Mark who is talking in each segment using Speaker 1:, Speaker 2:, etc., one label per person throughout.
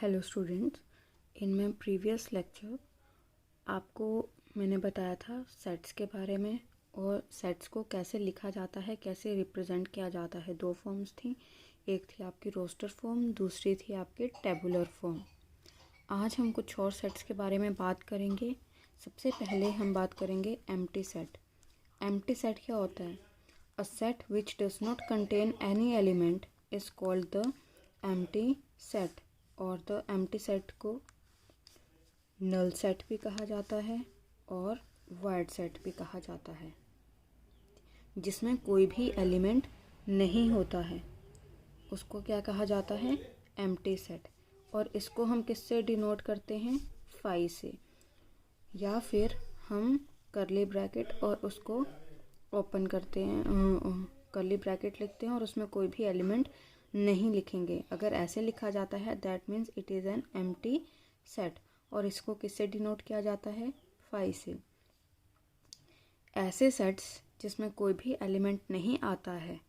Speaker 1: Hello students, in my previous lecture आपको मैंने बताया था सेट्स के बारे में और सेट्स को कैसे लिखा जाता है, कैसे रिप्रेजेंट किया जाता है। दो फॉर्म्स थी, एक थी आपकी रोस्टर फॉर्म, दूसरी थी आपकी टेबुलर फॉर्म। आज हम कुछ और सेट्स के बारे में बात करेंगे। सबसे पहले हम बात करेंगे एम्प्टी सेट। एम्प्टी सेट क्या होता है? अ set which does not contain any element is called the empty set. और द एम्प्टी सेट को नल सेट भी कहा जाता है और वॉइड सेट भी कहा जाता है, जिसमें कोई भी एलिमेंट नहीं होता है उसको क्या कहा जाता है? Empty set. और इसको हम किससे डिनोट करते हैं? फाई से, या फिर हम करली ब्रैकेट और उसको ओपन करते हैं, करली ब्रैकेट लिखते हैं और उसमें कोई भी एलिमेंट नहीं लिखेंगे। अगर ऐसे लिखा जाता है that means it is an empty set. और इसको किससे डिनोट किया जाता है? फाई से। ऐसे सेट्स जिसमें कोई भी एलिमेंट नहीं आता है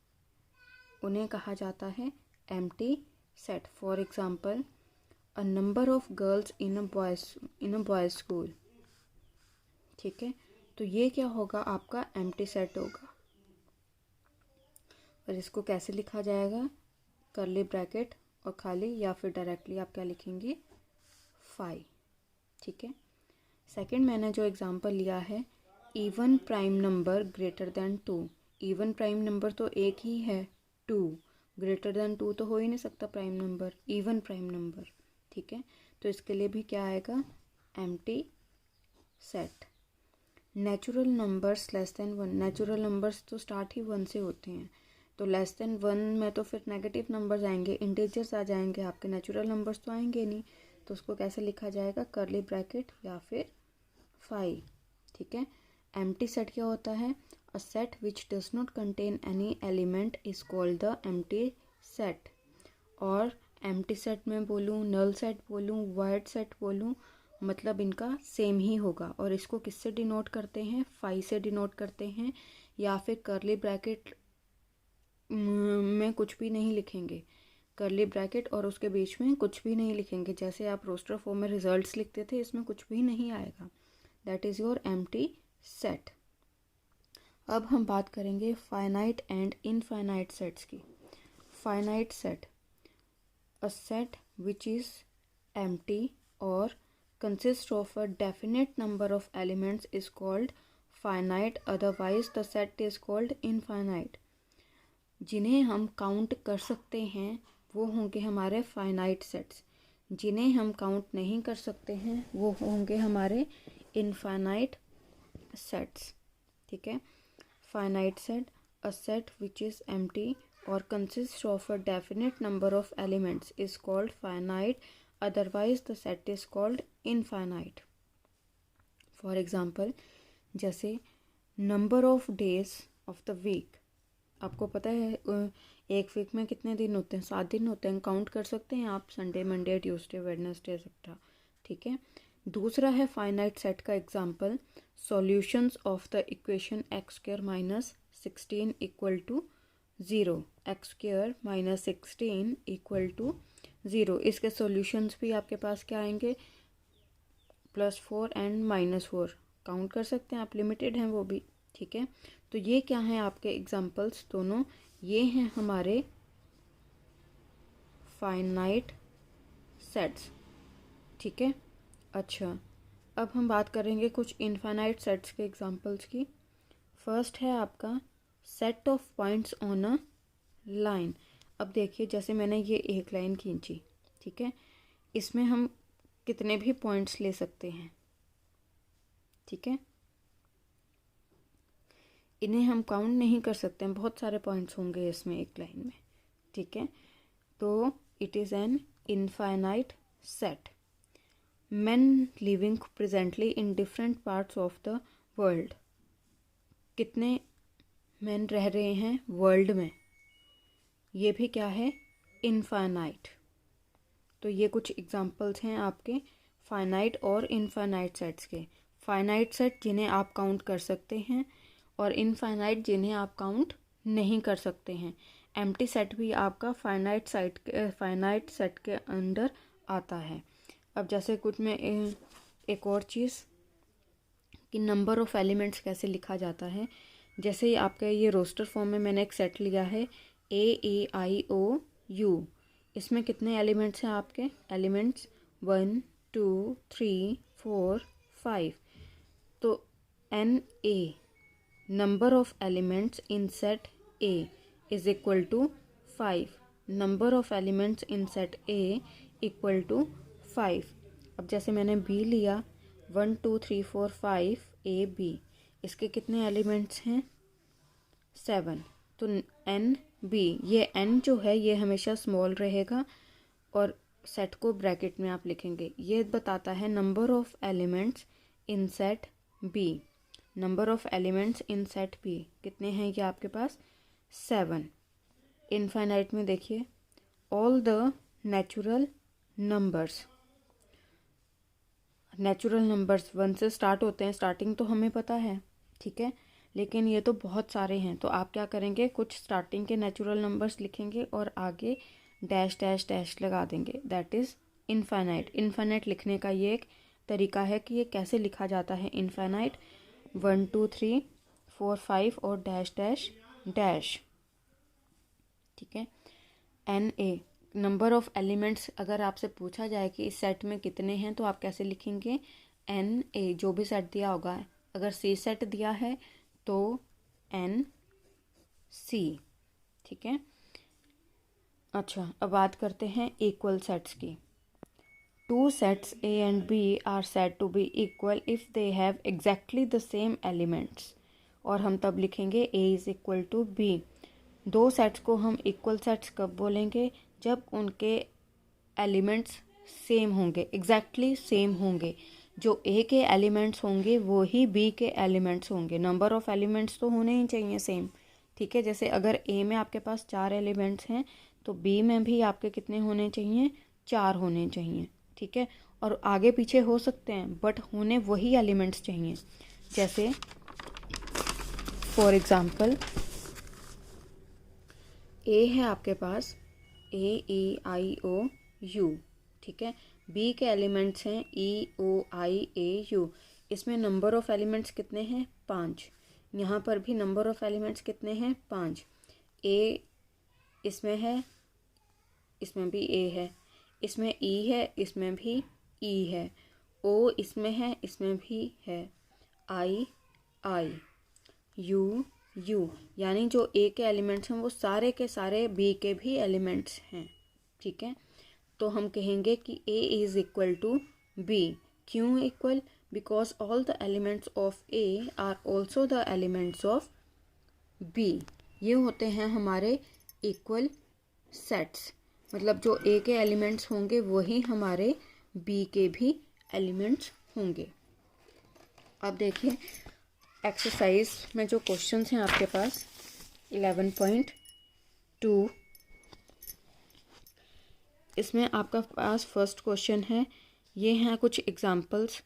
Speaker 1: उन्हें कहा जाता है empty set. For example, a number of girls in a boys school. ठीक है, तो ये क्या होगा? आपका एम्प्टी सेट होगा। और इसको कैसे लिखा जाएगा? करली ब्रैकेट और खाली, या फिर डायरेक्टली आप क्या लिखेंगे? फाई। ठीक है। सेकंड, मैंने जो एग्जांपल लिया है, even prime number greater than 2। Even prime number तो एक ही है, 2। ग्रेटर देन 2 तो हो ही नहीं सकता prime number, even prime number. ठीक है, तो इसके लिए भी क्या आएगा? Empty set. Natural numbers less than 1। Natural numbers तो स्टार्ट ही 1 से होते हैं, तो लेस देन 1 में तो फिर नेगेटिव नंबर्स आएंगे, इंटीजर्स आ जाएंगे, आपके नेचुरल नंबर्स तो आएंगे नहीं। तो उसको कैसे लिखा जाएगा? करली ब्रैकेट या फिर फाई। ठीक है। एम्प्टी सेट क्या होता है? अ set which does not contain any element is called the empty set. और एम्प्टी सेट में बोलूँ, नल सेट बोलूँ, वॉइड सेट बोलूँ, मतलब इनका सेम ही होगा। और इसको किससे डिनोट करते हैं? फाई से डिनोट करते हैं, या फिर करली ब्रैकेट में कुछ भी नहीं लिखेंगे। करली ब्रैकेट और उसके बीच में कुछ भी नहीं लिखेंगे। जैसे आप रोस्टर फॉर्म में रिजल्ट्स लिखते थे, इसमें कुछ भी नहीं आएगा। That is your empty set. अब हम बात करेंगे फाइनाइट एंड इनफाइनाइट सेट्स की। Finite set, a set which is empty और consists of a definite number of elements is called finite, otherwise the set is called infinite. जिन्हें हम count कर सकते हैं वो होंगे हमारे फाइनाइट सेट्स, जिन्हें हम काउंट नहीं कर सकते हैं वो होंगे हमारे इनफाइनाइट सेट्स। ठीक है। Finite set, a set which is empty और consist of a definite number of elements is called finite, otherwise the set is called infinite. For example, जैसे number of days of the week. आपको पता है एक week में कितने दिन होते हैं? 7 दिन होते हैं। काउंट कर सकते हैं आप, Sunday, Monday, Tuesday, Wednesday, etcetera. ठीक है। दूसरा है फाइनाइट सेट का example, solutions of the equation X square minus 16 equal to 0। X square minus 16 equal to 0। इसके सॉल्यूशंस भी आपके पास क्या आएंगे? +4 एंड -4। काउंट कर सकते हैं आप, लिमिटेड हैं वो भी। ठीक है, तो ये क्या हैं आपके एग्जांपल्स दोनों? ये हैं हमारे फाइनाइट सेट्स। ठीक है। अच्छा, अब हम बात करेंगे कुछ इनफाइनाइट सेट्स के एग्जांपल्स की। फर्स्ट है आपका set of points on a line. अब देखिए, जैसे मैंने ये एक लाइन खींची, ठीक है, इसमें हम कितने भी पॉइंट्स ले सकते हैं। ठीक है, इन्हें हम काउंट नहीं कर सकते हैं, बहुत सारे पॉइंट्स होंगे इसमें एक लाइन में। ठीक है, तो it is an infinite set. men living presently in different parts of the world। कितने men रह रहे हैं वर्ल्ड में? ये भी क्या है? इनफाइनाइट। तो ये कुछ एग्जांपल्स हैं आपके फाइनाइट और इनफाइनाइट सेट्स के। फाइनाइट सेट जिन्हें आप काउंट कर सकते हैं, और इनफाइनाइट जिन्हें आप काउंट नहीं कर सकते हैं। एम्प्टी सेट भी आपका फाइनाइट सेट के अंडर आता है। अब जैसे कुछ में एक और चीज़ कि नंबर ऑफ़ एलिमेंट्स कैसे लिखा जाता है। जैसे ही आपका ये रोस्टर फॉर्म में मैंने एक सेट लिया है AEIOU, इसमें कितने एलिमेंट्स हैं आपके? एलिमेंट्स 1 2 3 4 5। तो NA number of elements in set A is equal to 5। Number of elements in set A equal to 5। अब जैसे मैंने B लिया 1 2 3 4 5 AB, इसके कितने एलिमेंट्स हैं? 7। तो NB, ये N जो है ये हमेशा स्मॉल रहेगा और सेट को ब्रैकेट में आप लिखेंगे। ये बताता है number of elements in set B। Number of elements in set B कितने हैं ये आपके पास? 7। इनफाइनाइट में देखिए ऑल द नेचुरल नंबर्स 1 से स्टार्ट होते हैं। स्टार्टिंग तो हमें पता है, ठीक है, लेकिन ये तो बहुत सारे हैं। तो आप क्या करेंगे, कुछ स्टार्टिंग के नेचुरल नंबर्स लिखेंगे और आगे डैश डैश डैश लगा देंगे। That is infinite. इनफाइनाइट लिखने का ये एक तरीका है कि ये कैसे लिखा जाता है। इनफाइनाइट 1 2 3 4 5 और डैश डैश डैश, ठीक है। NA नंबर ऑफ़ एलिमेंट्स, अगर आपसे पूछा जाए कि इस सेट में कितने हैं तो आप कैसे लिखेंगे? NA जो भी सेट दिया होगा, अगर C सेट दिया है तो NC, ठीक है। अच्छा, अब बात करते हैं इक्वल सेट्स की। 2 sets A and B are said to be equal if they have exactly the same elements, और हम तब लिखेंगे A is equal to B। 2 sets को हम इक्वल सेट्स कब बोलेंगे? जब उनके एलिमेंट्स सेम होंगे, एग्जैक्टली सेम होंगे। जो A के एलिमेंट्स होंगे वो ही B के एलिमेंट्स होंगे। नंबर ऑफ़ एलिमेंट्स तो होने ही चाहिए सेम, ठीक है। जैसे अगर A में आपके पास 4 एलिमेंट्स हैं तो B में भी आपके कितने होने चाहिए? 4 होने चाहिए, ठीक है। और आगे पीछे हो सकते हैं बट होने वही एलिमेंट्स चाहिए। जैसे फॉर एग्ज़ाम्पल A है आपके पास AEIOU, ठीक है। B के एलिमेंट्स हैं EOIAU। इसमें नंबर ऑफ़ एलिमेंट्स कितने हैं? 5। यहाँ पर भी नंबर ऑफ़ एलिमेंट्स कितने हैं? 5। A इसमें है, इसमें भी A है, इसमें E है, इसमें भी E है, O इसमें है, इसमें भी है, I U यानी जो A के एलिमेंट्स हैं वो सारे के सारे B के भी एलिमेंट्स हैं, ठीक है। तो हम कहेंगे कि A is equal to B। क्यों equal? Because all the elements of A are also the elements of B। ये होते हैं हमारे इक्वल सेट्स, मतलब जो A के एलिमेंट्स होंगे वही हमारे B के भी एलिमेंट्स होंगे। अब देखिए एक्सरसाइज में जो क्वेश्चंस हैं आपके पास 11.2, इसमें आपका पास फर्स्ट क्वेश्चन है। ये हैं कुछ एग्जांपल्स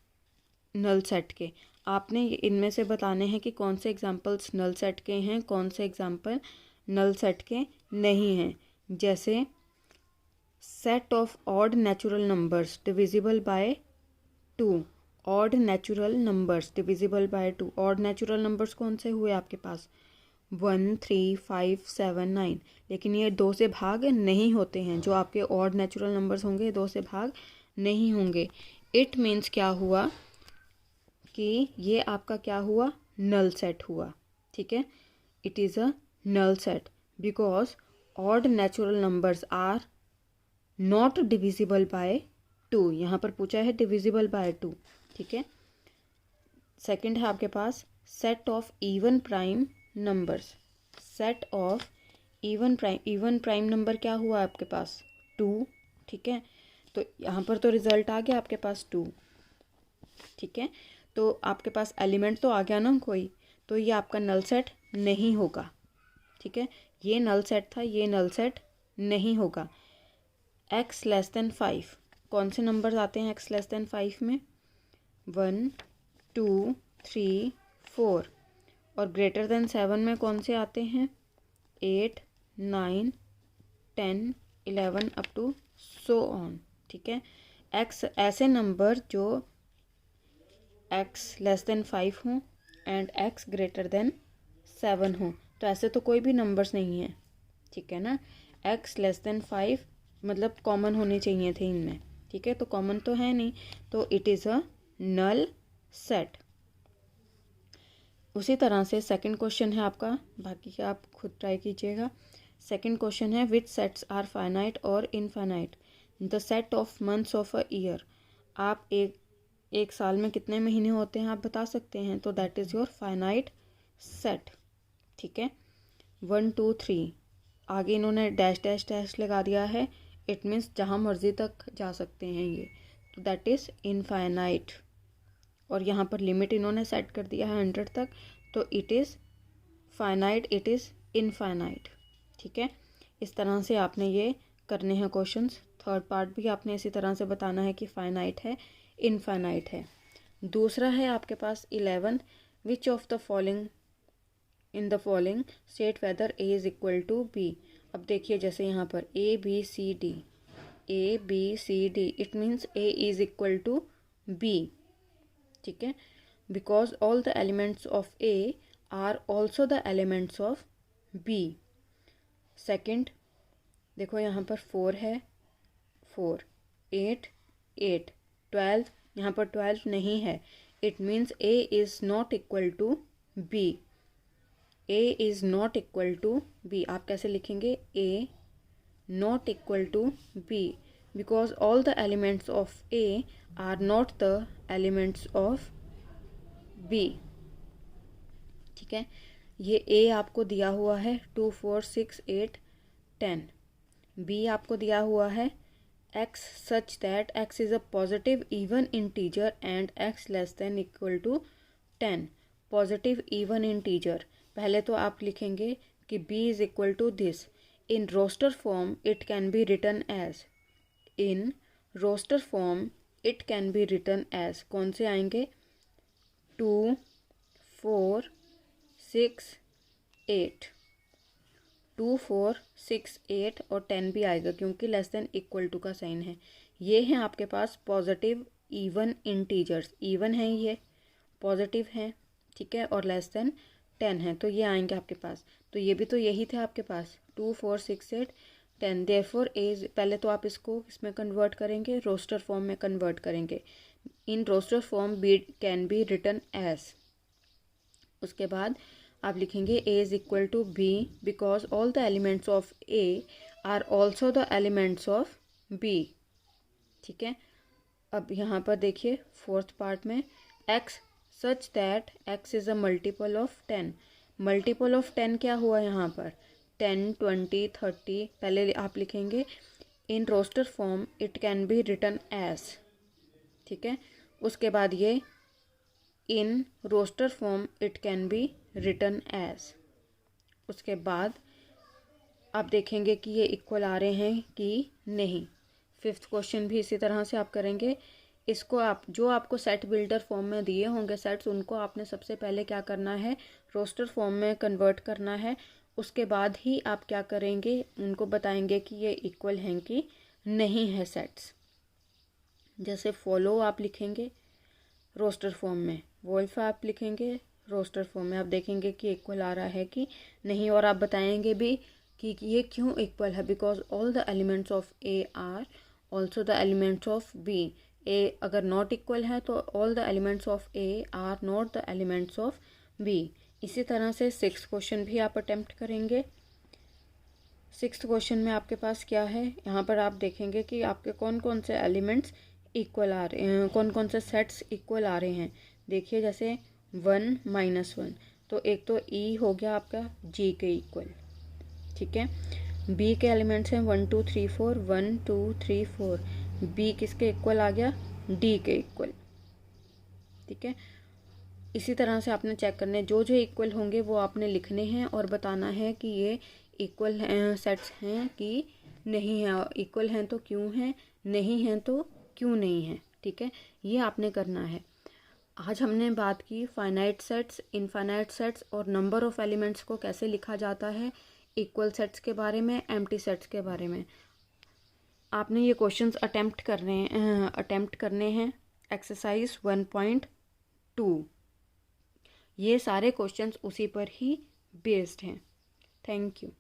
Speaker 1: नल सेट के। आपने इनमें से बताने हैं कि कौन से एग्जांपल्स नल सेट के हैं, कौन से एग्जांपल नल सेट के नहीं हैं। जैसे set of odd natural numbers divisible by 2। Odd natural numbers divisible by 2। Odd natural numbers कौन से हुए आपके पास? 1 3 5 7 9। लेकिन ये 2 से भाग नहीं होते हैं। जो आपके ऑड नेचुरल नंबर्स होंगे 2 से भाग नहीं होंगे। इट मीन्स क्या हुआ कि ये आपका क्या हुआ? नल सेट हुआ, ठीक है। It is a null set because odd natural numbers are not divisible by 2। यहाँ पर पूछा है डिविजिबल बाय 2, ठीक है। सेकंड है आपके पास set of even prime numbers. Set of even prime number क्या हुआ आपके पास? 2, ठीक है। तो यहाँ पर तो रिजल्ट आ गया आपके पास 2, ठीक है। तो आपके पास एलिमेंट तो आ गया ना कोई, तो ये आपका नल सेट नहीं होगा, ठीक है। ये नल सेट था, ये नल सेट नहीं होगा। x लेस देन 5, कौन से नंबर्स आते हैं x लेस देन 5 में? 1 2 3 4। और ग्रेटर देन 7 में कौन से आते हैं? 8 9 10 11 अप टू सो ऑन, ठीक है। एक्स ऐसे नंबर जो एक्स लेस देन 5 हों एंड एक्स ग्रेटर देन 7 हों। तो ऐसे तो कोई भी नंबर्स नहीं है, ठीक है ना। एक्स लेस देन 5 मतलब कॉमन होने चाहिए थे इनमें, ठीक है, तो कॉमन तो है नहीं, तो it is a null set. उसी तरह से सेकंड क्वेश्चन है आपका, बाकी का आप खुद ट्राई कीजिएगा। सेकंड क्वेश्चन है विच सेट्स आर फाइनाइट और infinite. The set of months of a year. आप एक साल में कितने महीने होते हैं आप बता सकते हैं, तो that is your finite set, ठीक है। 1 2 3 आगे इन्होंने डैश डैश डैश लगा दिया है, इट मीन्स जहाँ मर्जी तक जा सकते हैं ये, तो दैट इज़ इनफाइनाइट। और यहाँ पर लिमिट इन्होंने सेट कर दिया है 100 तक, तो it is finite, it is infinite, ठीक है। इस तरह से आपने ये करने हैं क्वेश्चंस। थर्ड पार्ट भी आपने इसी तरह से बताना है कि फाइनाइट है, इनफाइनाइट है। दूसरा है आपके पास 11, which of the following in the following state whether A is equal to B. अब देखिए जैसे यहाँ पर A B C D, A B C D, it means A is equal to B, ठीक है, because all the elements of A are also the elements of B. Second देखो यहाँ पर 4 है, 4 8 8 12, यहाँ पर 12 नहीं है, it means A is not equal to B, A is not equal to B. आप कैसे लिखेंगे, A not equal to B, because all the elements of A are not the elements of B, ठीक है। ये ए आपको दिया हुआ है 2 4 6 8 10, बी आपको दिया हुआ है x such that x is a positive even integer and x less than equal to 10, positive even integer. पहले तो आप लिखेंगे कि b is equal to this, in roster form it can be written as, in roster form it can be written as, कौन से आएंगे, 2 4 6 8, 2 4 6 8 और 10 भी आएगा क्योंकि लेस देन इक्वल टू का साइन है। ये हैं आपके पास पॉजिटिव इवन इंटीजर्स, इवन है ये, पॉजिटिव है, ठीक है, और लेस देन 10 है, तो ये आएंगे आपके पास। तो ये भी तो यही थे आपके पास 2 4 6 8 10, देयरफॉर ए, पहले तो आप इसको इसमें कन्वर्ट करेंगे, रोस्टर फॉर्म में कन्वर्ट करेंगे। In roster form B can be written as, उसके बाद आप लिखेंगे a is equal to B because all the elements of a are also the elements of b, ठीक है। अब यहाँ पर देखिए फोर्थ पार्ट में x such that x is a multiple of 10, multiple of 10 क्या हुआ यहाँ पर, 10 20 30, पहले आप लिखेंगे in roster form it can be written as, ठीक है। उसके बाद ये in roster form it can be written as, उसके बाद आप देखेंगे कि ये इक्वल आ रहे हैं कि नहीं। फिफ्थ क्वेश्चन भी इसी तरह से आप करेंगे। इसको आप जो आपको सेट बिल्डर फॉर्म में दिए होंगे सेट्स, उनको आपने सबसे पहले क्या करना है, रोस्टर फॉर्म में कन्वर्ट करना है। उसके बाद ही आप क्या करेंगे, उनको बताएंगे कि ये इक्वल हैं कि नहीं है सेट्स। जैसे फॉलो आप लिखेंगे रोस्टर फॉर्म में, वोल्फ आप लिखेंगे रोस्टर फॉर्म में, आप देखेंगे कि इक्वल आ रहा है कि नहीं, और आप बताएंगे भी कि ये क्यों इक्वल है, because all the elements of A are also the elements of B. A अगर नॉट इक्वल है तो all the elements of A are not the elements of B. इसी तरह से सिक्स्थ क्वेश्चन भी आप अटेम्प्ट करेंगे। सिक्स्थ क्वेश्चन में आपके पास क्या है, यहाँ पर आप देखेंगे कि आपके कौन कौन से एलिमेंट्स इक्वल आ रहे हैं, कौन कौन से सेट्स इक्वल आ रहे हैं। देखिए जैसे 1 -1, तो एक तो ई हो गया आपका जी के इक्वल, ठीक है। बी के एलिमेंट्स हैं 1 2 3 4, 1 2 3 4, बी किसके इक्वल आ गया, डी के इक्वल, ठीक है। इसी तरह से आपने चेक करने, जो जो इक्वल होंगे वो आपने लिखने हैं और बताना है कि ये इक्वल सेट्स हैं कि नहीं है, इक्वल हैं तो क्यों हैं, नहीं हैं तो क्यों नहीं है, ठीक है। ये आपने करना है। आज हमने बात की फाइनाइट सेट्स, इनफाइनाइट सेट्स और नंबर ऑफ एलिमेंट्स को कैसे लिखा जाता है, इक्वल सेट्स के बारे में, एम्प्टी सेट्स के बारे में। आपने ये क्वेश्चंस अटेम्प्ट करने हैं एक्सरसाइज 1.2। ये सारे क्वेश्चंस उसी पर ही बेस्ड हैं। Thank you.